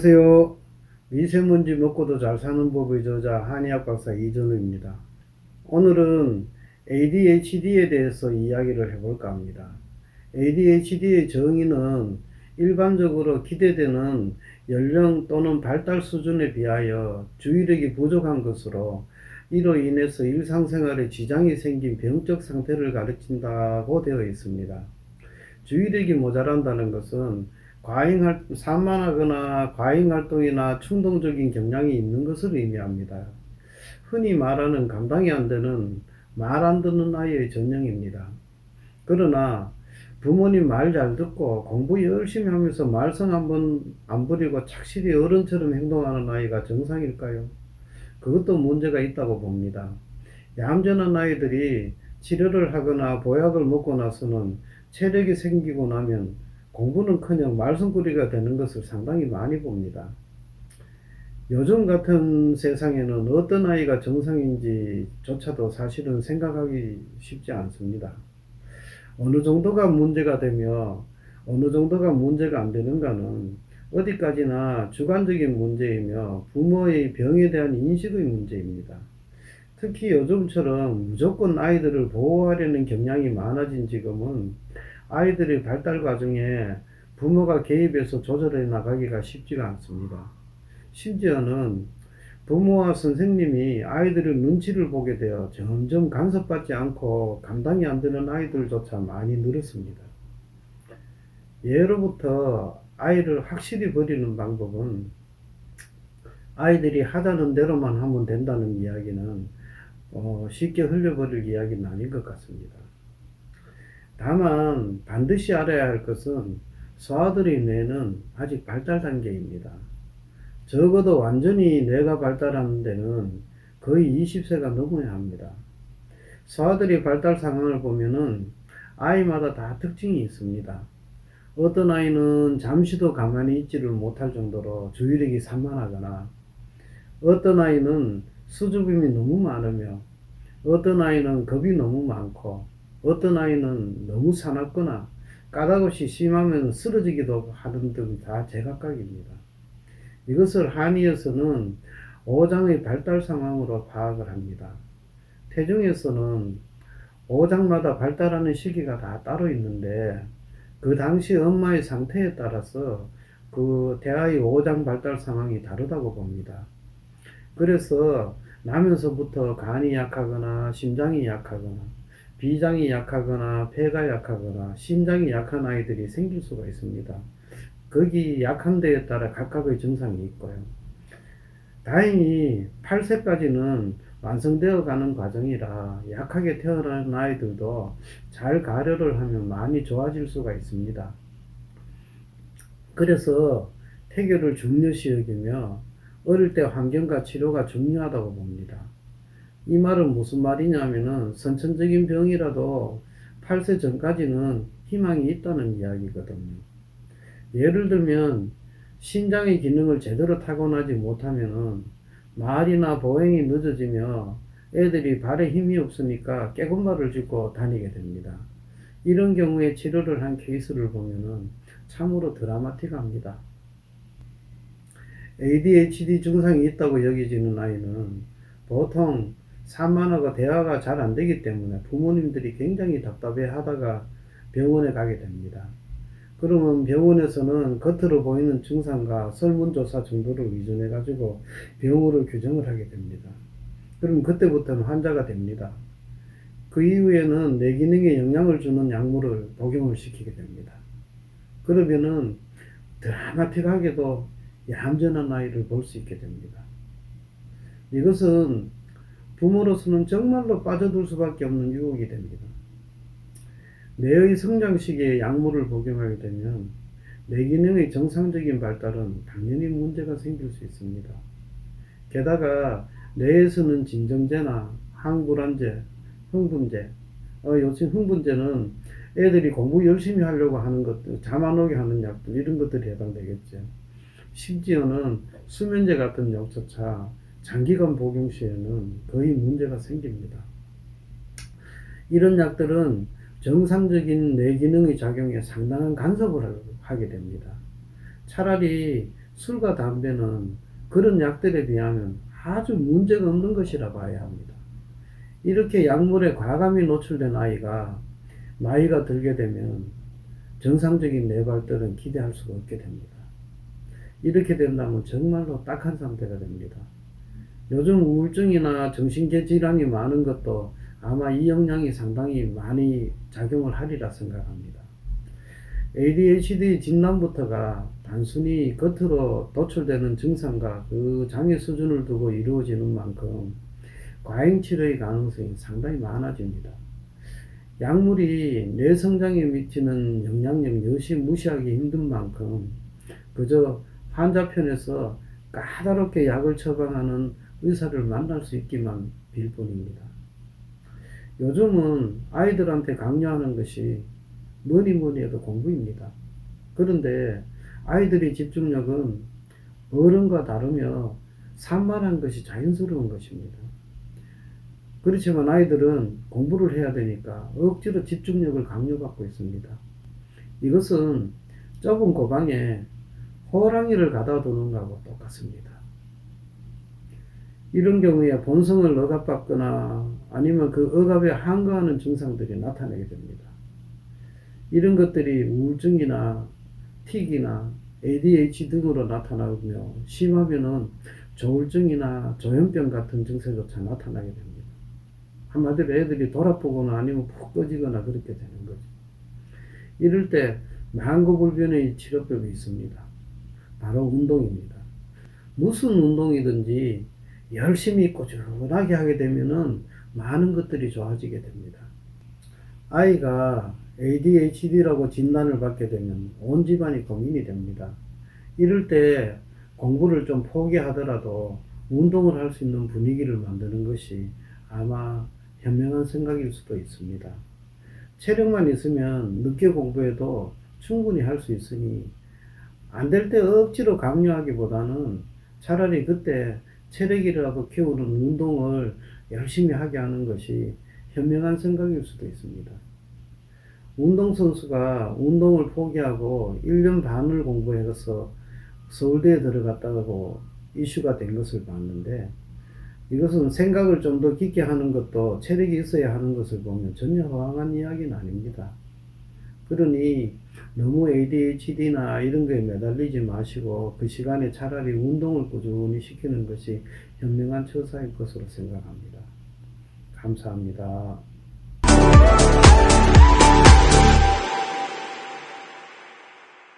안녕하세요. 미세먼지 먹고도 잘 사는 법의 저자 한의학 박사 이전우입니다. 오늘은 ADHD에 대해서 이야기를 해볼까 합니다. ADHD의 정의는 일반적으로 기대되는 연령 또는 발달 수준에 비하여 주의력이 부족한 것으로 이로 인해서 일상생활에 지장이 생긴 병적 상태를 가르친다고 되어 있습니다. 주의력이 모자란다는 것은 산만하거나 과잉활동이나 충동적인 경향이 있는 것을 의미합니다. 흔히 말하는 감당이 안 되는 말 안 듣는 아이의 전형입니다. 그러나 부모님 말 잘 듣고 공부 열심히 하면서 말썽 한번 안 부리고 착실히 어른처럼 행동하는 아이가 정상일까요? 그것도 문제가 있다고 봅니다. 얌전한 아이들이 치료를 하거나 보약을 먹고 나서는 체력이 생기고 나면 공부는커녕 말썽꾸리가 되는 것을 상당히 많이 봅니다. 요즘 같은 세상에는 어떤 아이가 정상인지조차도 사실은 생각하기 쉽지 않습니다. 어느 정도가 문제가 되며 어느 정도가 문제가 안 되는가는 어디까지나 주관적인 문제이며 부모의 병에 대한 인식의 문제입니다. 특히 요즘처럼 무조건 아이들을 보호하려는 경향이 많아진 지금은 아이들의 발달 과정에 부모가 개입해서 조절해 나가기가 쉽지가 않습니다. 심지어는 부모와 선생님이 아이들의 눈치를 보게 되어 점점 간섭받지 않고 감당이 안 되는 아이들조차 많이 늘었습니다. 예로부터 아이를 확실히 버리는 방법은 아이들이 하자는 대로만 하면 된다는 이야기는 쉽게 흘려버릴 이야기는 아닌 것 같습니다. 다만 반드시 알아야 할 것은 소아들의 뇌는 아직 발달 단계입니다. 적어도 완전히 뇌가 발달하는 데는 거의 20세가 넘어야 합니다. 소아들의 발달 상황을 보면은 아이마다 다 특징이 있습니다. 어떤 아이는 잠시도 가만히 있지를 못할 정도로 주의력이 산만하거나 어떤 아이는 수줍음이 너무 많으며 어떤 아이는 겁이 너무 많고 어떤 아이는 너무 사납거나 까닭없이 심하면 쓰러지기도 하는 등 다 제각각입니다. 이것을 한의에서는 오장의 발달 상황으로 파악을 합니다. 태중에서는 오장마다 발달하는 시기가 다 따로 있는데 그 당시 엄마의 상태에 따라서 그 대아의 오장 발달 상황이 다르다고 봅니다. 그래서 나면서부터 간이 약하거나 심장이 약하거나 비장이 약하거나 폐가 약하거나 심장이 약한 아이들이 생길 수가 있습니다. 거기 약한 데에 따라 각각의 증상이 있고요. 다행히 8세까지는 완성되어 가는 과정이라 약하게 태어난 아이들도 잘 가려를 하면 많이 좋아질 수가 있습니다. 그래서 태교를 중요시 여기며 어릴 때 환경과 치료가 중요하다고 봅니다. 이 말은 무슨 말이냐면은 선천적인 병이라도 8세 전까지는 희망이 있다는 이야기거든요. 예를 들면 신장의 기능을 제대로 타고나지 못하면은 말이나 보행이 늦어지며 애들이 발에 힘이 없으니까 깨군발을 짚고 다니게 됩니다. 이런 경우에 치료를 한 케이스를 보면은 참으로 드라마틱합니다. ADHD 증상이 있다고 여겨지는 아이는 보통 산만하고 대화가 잘 안 되기 때문에 부모님들이 굉장히 답답해 하다가 병원에 가게 됩니다. 그러면 병원에서는 겉으로 보이는 증상과 설문조사 정도를 의존해 가지고 병으로 규정을 하게 됩니다. 그럼 그때부터는 환자가 됩니다. 그 이후에는 뇌 기능에 영향을 주는 약물을 복용을 시키게 됩니다. 그러면은 드라마틱하게도 얌전한 아이를 볼 수 있게 됩니다. 이것은 부모로서는 정말로 빠져들 수밖에 없는 유혹이 됩니다. 뇌의 성장 시기에 약물을 복용하게 되면 뇌 기능의 정상적인 발달은 당연히 문제가 생길 수 있습니다. 게다가 뇌에서는 진정제나 항불안제, 흥분제, 요즘 흥분제는 애들이 공부 열심히 하려고 하는 것들, 잠 안 오게 하는 약들, 이런 것들이 해당되겠죠. 심지어는 수면제 같은 약조차 장기간 복용 시에는 거의 문제가 생깁니다. 이런 약들은 정상적인 뇌 기능의 작용에 상당한 간섭을 하게 됩니다. 차라리 술과 담배는 그런 약들에 비하면 아주 문제가 없는 것이라 봐야 합니다. 이렇게 약물에 과감히 노출된 아이가 나이가 들게 되면 정상적인 뇌 발달은 기대할 수가 없게 됩니다. 이렇게 된다면 정말로 딱한 상태가 됩니다. 요즘 우울증이나 정신계 질환이 많은 것도 아마 이 영향이 상당히 많이 작용을 하리라 생각합니다. ADHD 진단부터가 단순히 겉으로 도출되는 증상과 그 장애 수준을 두고 이루어지는 만큼 과잉 치료의 가능성이 상당히 많아집니다. 약물이 뇌 성장에 미치는 영향력 역시 무시하기 힘든 만큼 그저 환자 편에서 까다롭게 약을 처방하는 의사를 만날 수 있기만 빌 뿐입니다. 요즘은 아이들한테 강요하는 것이 뭐니 뭐니 해도 공부입니다. 그런데 아이들의 집중력은 어른과 다르며 산만한 것이 자연스러운 것입니다. 그렇지만 아이들은 공부를 해야 되니까 억지로 집중력을 강요받고 있습니다. 이것은 좁은 고방에 호랑이를 가둬두는 것하고 똑같습니다. 이런 경우에 본성을 억압받거나 아니면 그 억압에 항거하는 증상들이 나타나게 됩니다. 이런 것들이 우울증이나 틱이나 ADHD 등으로 나타나며 심하면은 조울증이나 조현병 같은 증세조차 나타나게 됩니다. 한마디로 애들이 돌아보거나 아니면 푹 꺼지거나 그렇게 되는 거죠. 이럴 때 만고불변의 치료법이 있습니다. 바로 운동입니다. 무슨 운동이든지 열심히 꾸준하게 하게 되면은 많은 것들이 좋아지게 됩니다. 아이가 ADHD라고 진단을 받게 되면 온 집안이 고민이 됩니다. 이럴 때 공부를 좀 포기하더라도 운동을 할 수 있는 분위기를 만드는 것이 아마 현명한 생각일 수도 있습니다. 체력만 있으면 늦게 공부해도 충분히 할 수 있으니 안 될 때 억지로 강요하기보다는 차라리 그때 체력이라도 키우는 운동을 열심히 하게 하는 것이 현명한 생각일 수도 있습니다. 운동선수가 운동을 포기하고 1년 반을 공부해서 서울대에 들어갔다고 이슈가 된 것을 봤는데 이것은 생각을 좀 더 깊게 하는 것도 체력이 있어야 하는 것을 보면 전혀 허황한 이야기는 아닙니다. 그러니 너무 ADHD나 이런 거에 매달리지 마시고 그 시간에 차라리 운동을 꾸준히 시키는 것이 현명한 처사일 것으로 생각합니다. 감사합니다.